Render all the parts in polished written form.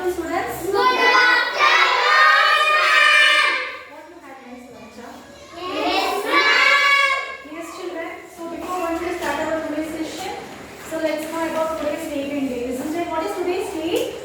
afternoon, students. Good afternoon, ma'am. What you had nice lunch, huh? Yes, ma'am. Yes, children. So before going to start our today's session, so let's know about today's date and day. Isn't it? What is today's date?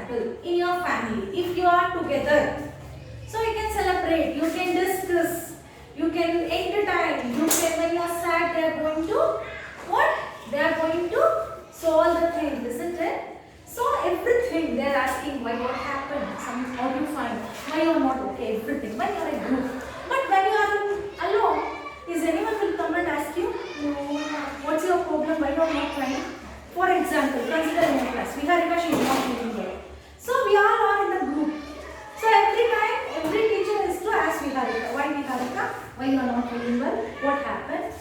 example, in your family, if you are together, so you can celebrate, you can discuss, you can entertain, you can, when you are sad, they are going to, what? They are going to solve the thing, isn't it? So everything they are asking why, what happened, how do you find, why you are not okay, everything, when you are a group. But when you are alone, is anyone will come and ask you, no, what's your problem, why you are not crying? For example, consider in a class, Viharika, she is not feeling well. So we all are in a group. So every time, every teacher is to ask Viharika, why you are not feeling well, what happened,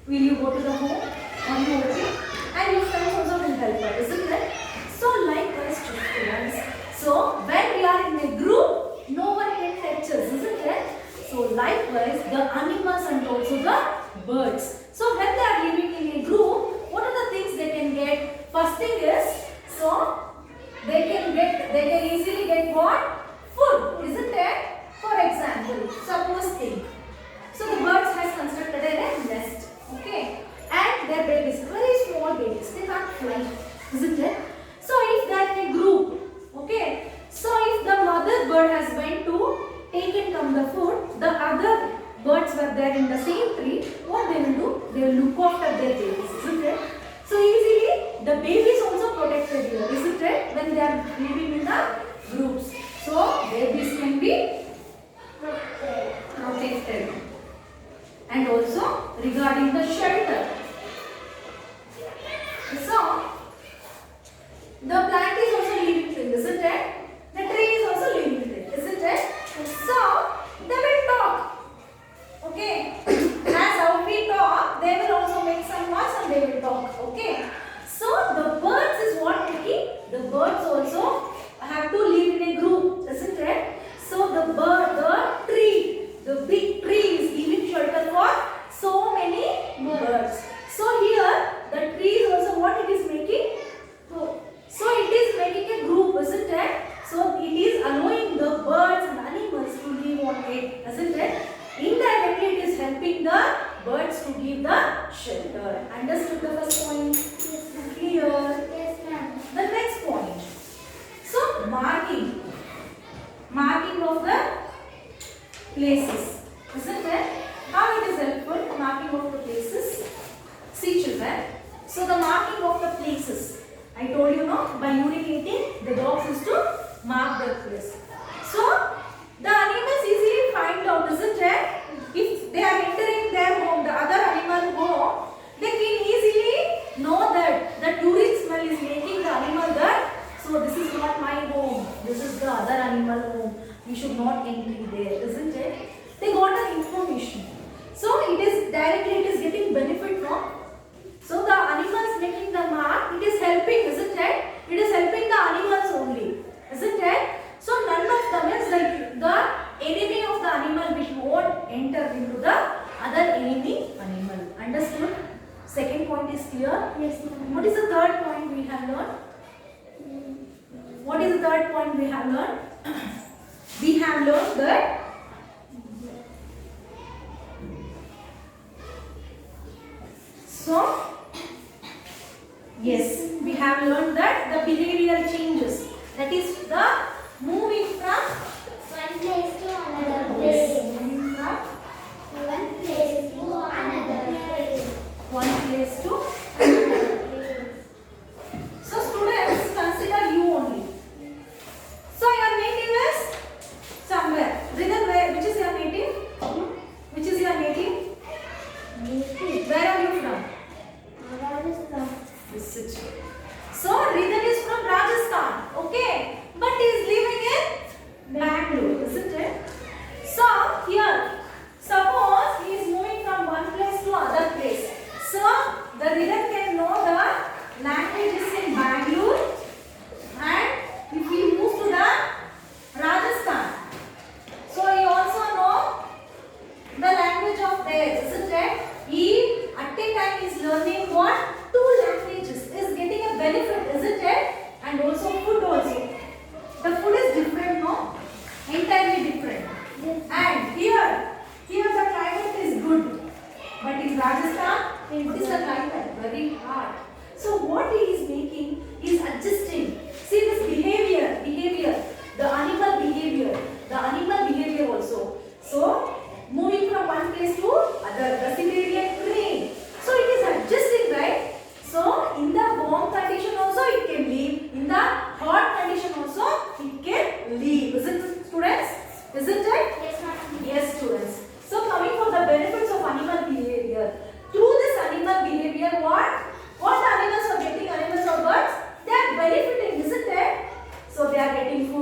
will you go to the home, are you okay? And your friends also will help her, isn't it? So likewise to students. So when we are in a group, no one can touch us, isn't it? So likewise the animals and also the birds. So when they are living in a group, what are the things they can get? First thing is, so they can easily get what? Food, isn't it? For example, suppose think. So the birds has constructed a nest, okay? And their babies, very small babies, they can't fly, isn't it? So if they are in a group, okay? So if the mother bird has went to take and come the food, the other birds were there in the same tree, what they will do? They will look after their babies, isn't it? So easily the babies also protected here, isn't it? When they are living in the groups. So babies can be protected. And also regarding the shelter. So the plant is also living thing, isn't it? The tree is also living thing, isn't it? So they will talk. Okay. As how we talk, they will also make some noise and they will talk. Okay. So the birds is what making? The birds also have to live in a group, isn't it? So the bird, the tree, the big tree is giving shelter for so many birds. So here the tree is also what it is making? So it is making a group, isn't it? So it is allowing the birds and animals to live on it, isn't it? Indirectly it is helping the birds to give the shelter. Understood the first point? Yes, ma'am. Clear? Yes, ma'am. The next point. So marking. Marking of the places, isn't it? How it is helpful? Marking of the places. See children. So the marking of the places. I told you no, by urinating, the dogs is to mark their place. So the animals easily find out, isn't it? If they are entering their home, the other animal home, they can easily know that the urine smell is making the animal that, so this is not my home, this is the other animal home, we should not enter there, isn't it? They got an information. So it is directly, it is getting benefit from. So the animals making the mark, it is helping, isn't it? It is helping the animals only, isn't it? So none of them is like the enemy of the animal which won't enter into the other enemy animal. Understood? Second point is clear? Yes, ma'am. What is the third point we have learned? What is the third point we have learned? We have learned that yes, we have learned that the behavioral changes, that is the moving from One place to another place. moving from One place to another place. one place to another. So students, consider you only. So your native is somewhere. Ridhan, where? Which is your native? Which is your native? Where are you from? Rajasthan. This is so Ridhan is from Rajasthan.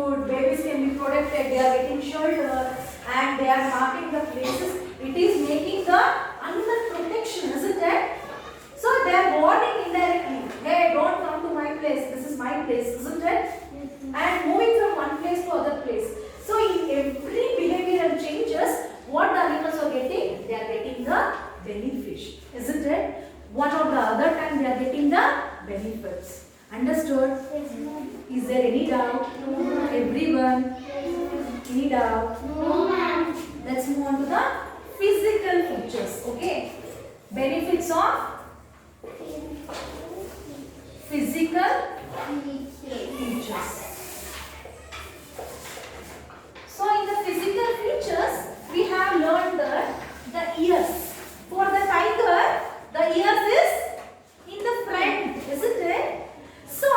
food, babies can be protected, they are getting shelter, and they are marking the places. It is making the animal protection, isn't it? So they are warning indirectly. Hey, don't come to my place. This is my place, isn't it? And moving from one place to other place. So in every behavioral changes, what the animals are getting? They are getting the benefits, isn't it? One or the other time they are getting the benefits. Understood? Yes, ma'am. Is there any doubt? No. Everyone? Any doubt? No, ma'am. Let's move on to the physical features. Okay. Benefits of physical features. So in the physical features, we have learned that the ears. For the tiger, the ears is in the front, isn't it? So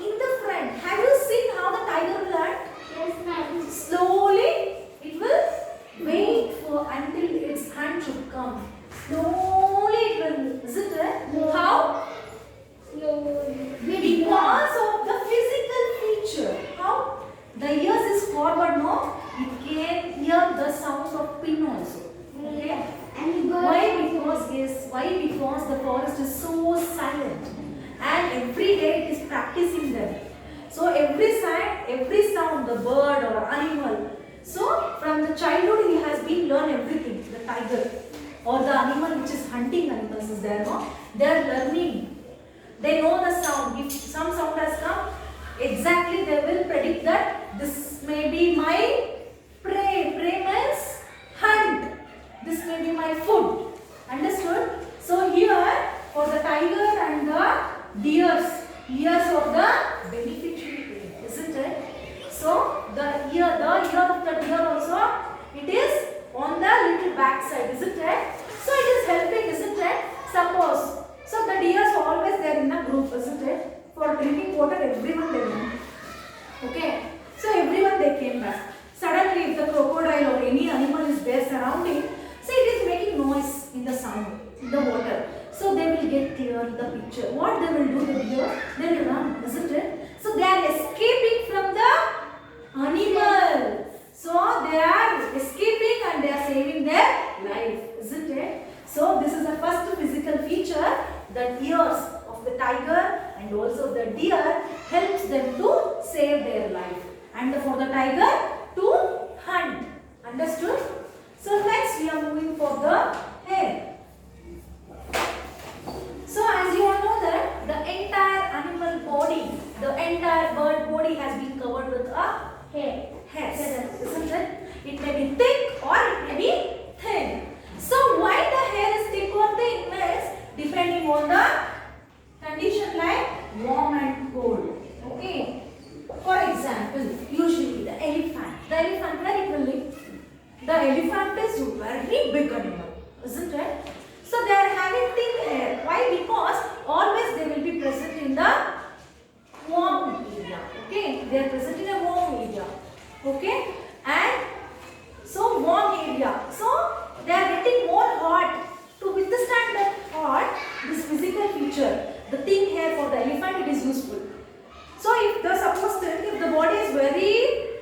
in the front, have you seen how the tiger will act? Yes, ma'am. Slowly, it will wait for until its hand should come. Slowly it will, isn't it? No. How? Slowly. Because of the physical feature. How? The ears is forward, no? It can hear the sound of pin also. Okay? And Why? Because yes. Why? Because the forest is so silent, and every day it is practicing them. So every sound, the bird or animal. So from the childhood he has been learn everything. The tiger or the animal which is hunting animals is there, no? They are learning. They know the sound. If some sound has come, exactly they will predict that this may be my prey. Prey means hunt. This may be my food. Understood? So here for the tiger and the deers, ears of the beneficiary prey, isn't it? So the ear of the deer also, it is on the little back side, isn't it? So it is helping, isn't it? Suppose, so the deers are always there in a group, isn't it? For drinking water, everyone they went. Okay, so everyone they came back. Suddenly, if the crocodile or any animal is there surrounding, so it is making noise in the sound, in the water. So they will get clear the picture. What they will do, the deer, they will run, isn't it? So they are escaping from the animal. So they are escaping and they are saving their life, isn't it? So this is the first physical feature, the ears of the tiger and also the deer helps them to save their life. And for the tiger to hunt. Understood? So next we are moving for the hair. So as you all know that the entire animal body, the entire bird body has been covered with a Hair. hair, isn't it? It may be thick or it may be thin. So why the hair is thick or thin means depending on the condition like warm and cold. Okay. For example, usually the elephant where it will live? The elephant is very big animal, isn't it? So they are having thin hair. Why? Because always they will be present in the warm area. Okay, they are present in a warm area. Okay, and so warm area. So they are getting more hot. To withstand that hot, this physical feature, the thin hair for the elephant, it is useful. So if the body is very,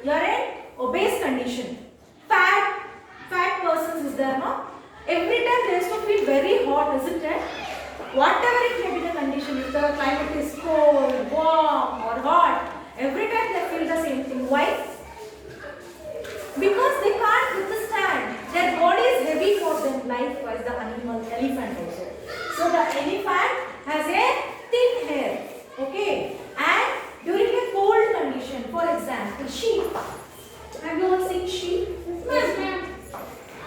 you are in obese condition, fat persons is there, no? Every time they used to feel very hot, isn't it? Whatever it may be the condition, if the climate is cold, warm or hot, every time they feel the same thing. Why? Because they can't withstand. Their body is heavy for them, likewise the elephant also. So the elephant has a thin hair. Okay. And during a cold condition, for example, sheep. Have you all seen sheep? Yes, ma'am.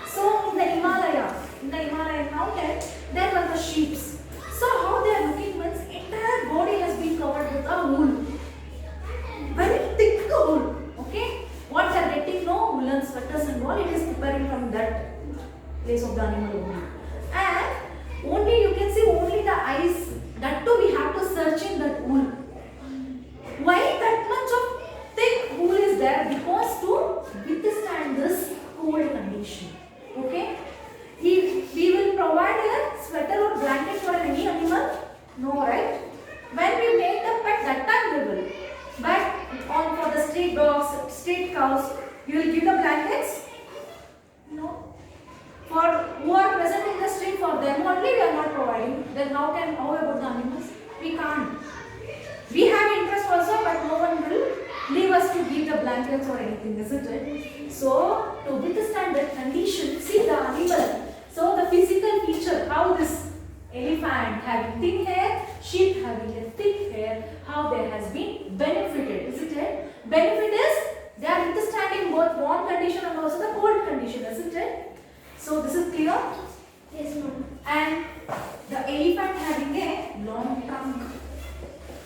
So in the Himalayan mountain, there were the sheep. So how they are looking means entire body has been covered with a wool. Very thick wool. Okay. What they are getting, no woolen sweaters and all, it is preparing from that place of the animal only. And only you can see only the eyes. That too we have to search in that wool. Why that much of thick wool is there? Because to withstand this cold condition. Okay? If we will provide a sweater or blanket for any animal? No, right? When we make the pet, that time we will. But for the street dogs, street cows, you will give the blankets? No. For who are present in the street, for them only we are not providing. Then how about the animals? We can't. We have interest also, but no one will leave us to give the blankets or anything, isn't it? So, to withstand that condition, see the animal. So, the physical feature, how this elephant having thin hair, sheep having a thick hair, how there has been benefited, isn't it? Benefit is they are withstanding both warm condition and also the cold condition, isn't it? So, this is clear? Yes, ma'am. And the elephant having a long trunk.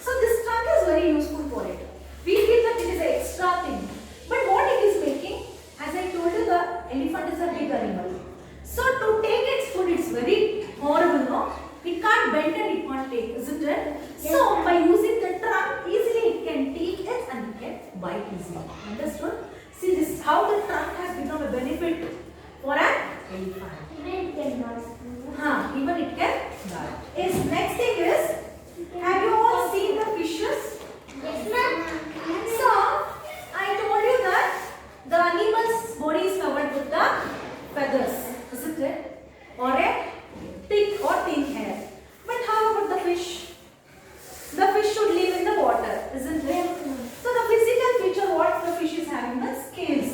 So this trunk is very useful for it. We feel that it is an extra thing. But what it is making, as I told you, the elephant is a big animal. So to take its food, it's very horrible, no? It can't bend and it can't take, isn't it? Yes, So ma'am. by using the trunk, easily it can take it and it can bite easily. Understood? See, this is how the trunk has become a benefit for an elephant. Even cannot. Even it can die. Yes, next thing is, have you all seen the fishes? Yes, ma'am. So, I told you that the animal's body is covered with the feathers, isn't it? Or a thick or thin hair. But how about the fish? The fish should live in the water, isn't it? So, the physical feature what the fish is having is scales.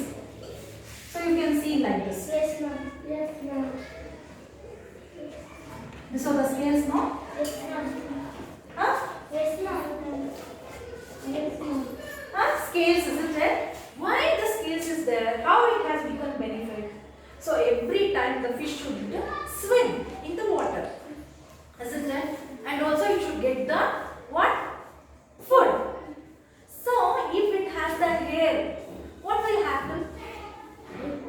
So, you can see like this. Yes, ma'am. Yes, ma'am. These are the scales, no? Yes, ma'am. Huh? Yes, ma'am. Yes, ma'am. Scales, isn't it? Why the scales is there? How it has become benefit? So every time the fish should swim in the water, isn't it? And also it should get the what? Food. So if it has the hair, what will happen?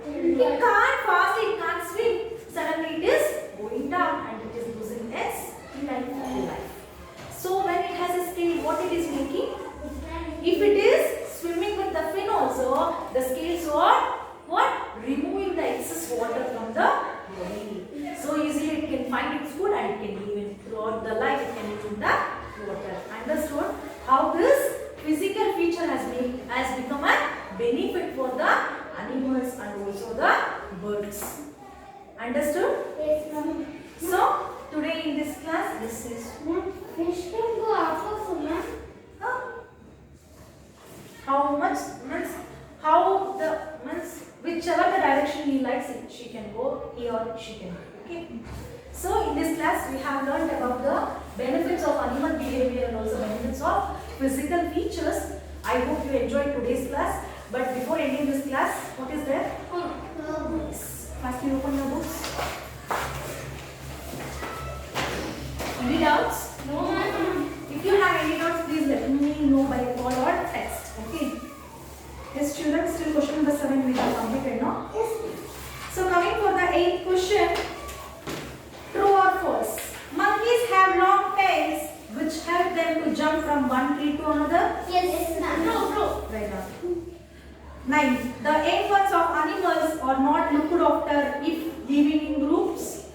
It can't fast, it can't swim. Suddenly it is going down and it is losing its life. So when it has a scale, what it is making? If it is swimming with the fin also, the scales are what? Removing the excess water from the body. So easily it can find its food and it can live in throughout the life. It can live in the water. Understood? How this physical feature has become a benefit for the animals and also the birds. Understood? Yes, ma'am. So today in this class, this is Ma'am, fish can go out of food, ma'am. huh? How much means how the means whichever the direction he likes it, she can go, he or she can go. Okay. So in this class we have learned about the benefits of animal behavior and also benefits of physical features. I hope you enjoyed today's class. But before ending this class, what is there? First you open your books. Any doubts? No, ma'am. If you have any doubts, please let me know by call or text. Okay. Yes, children, still question number 7 we have completed now. Yes. So coming for the 8th question. True or false? Monkeys have long tails which help them to jump from one tree to another. Yes, ma'am. True. Right now. 9. The young ones of animals are not looked after if living in groups.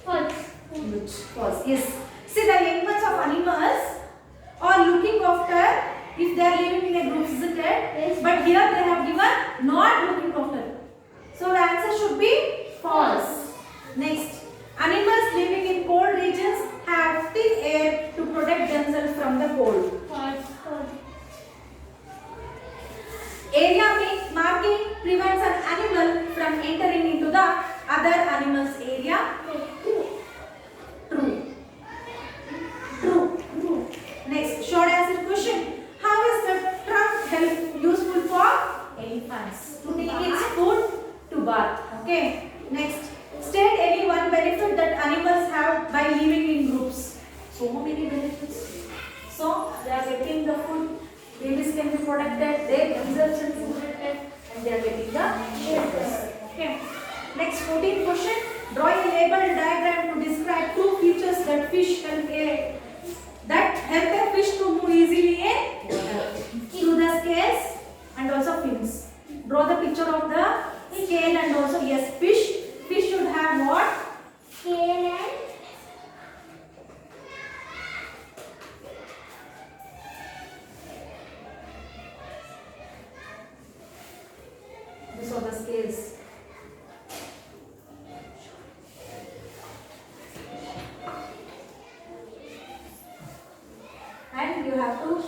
False. Which false. Yes. See, the young ones of animals are looking after if they are living in a group, isn't it? Yes. But here they have given not looking after. So the answer should be false. Next. Animals living in cold regions have thick air to protect themselves from the cold. False. Area marking prevents an animal from entering into the other animal's area. True. Next, short answer question. How is the trunk help useful for elephants? To take its food to bath. Okay. Next, state any one benefit that animals have by living in groups. So many benefits. So they are getting the food. Babies can be protected, they themselves can be protected, and they are getting the shelters. Okay. Next 14th question. Draw a label diagram to describe two features that fish help a fish to move easily in water. Through the scales and also fins. Draw the picture of the scale and also yes, fish. Fish should have what? Scale and These are the scales. And you have to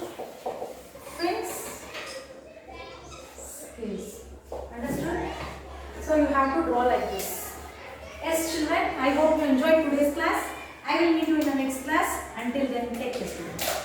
fix scales. Understood? So you have to draw like this. Yes, children, I hope you enjoyed today's class. I will meet you in the next class. Until then, take care, students.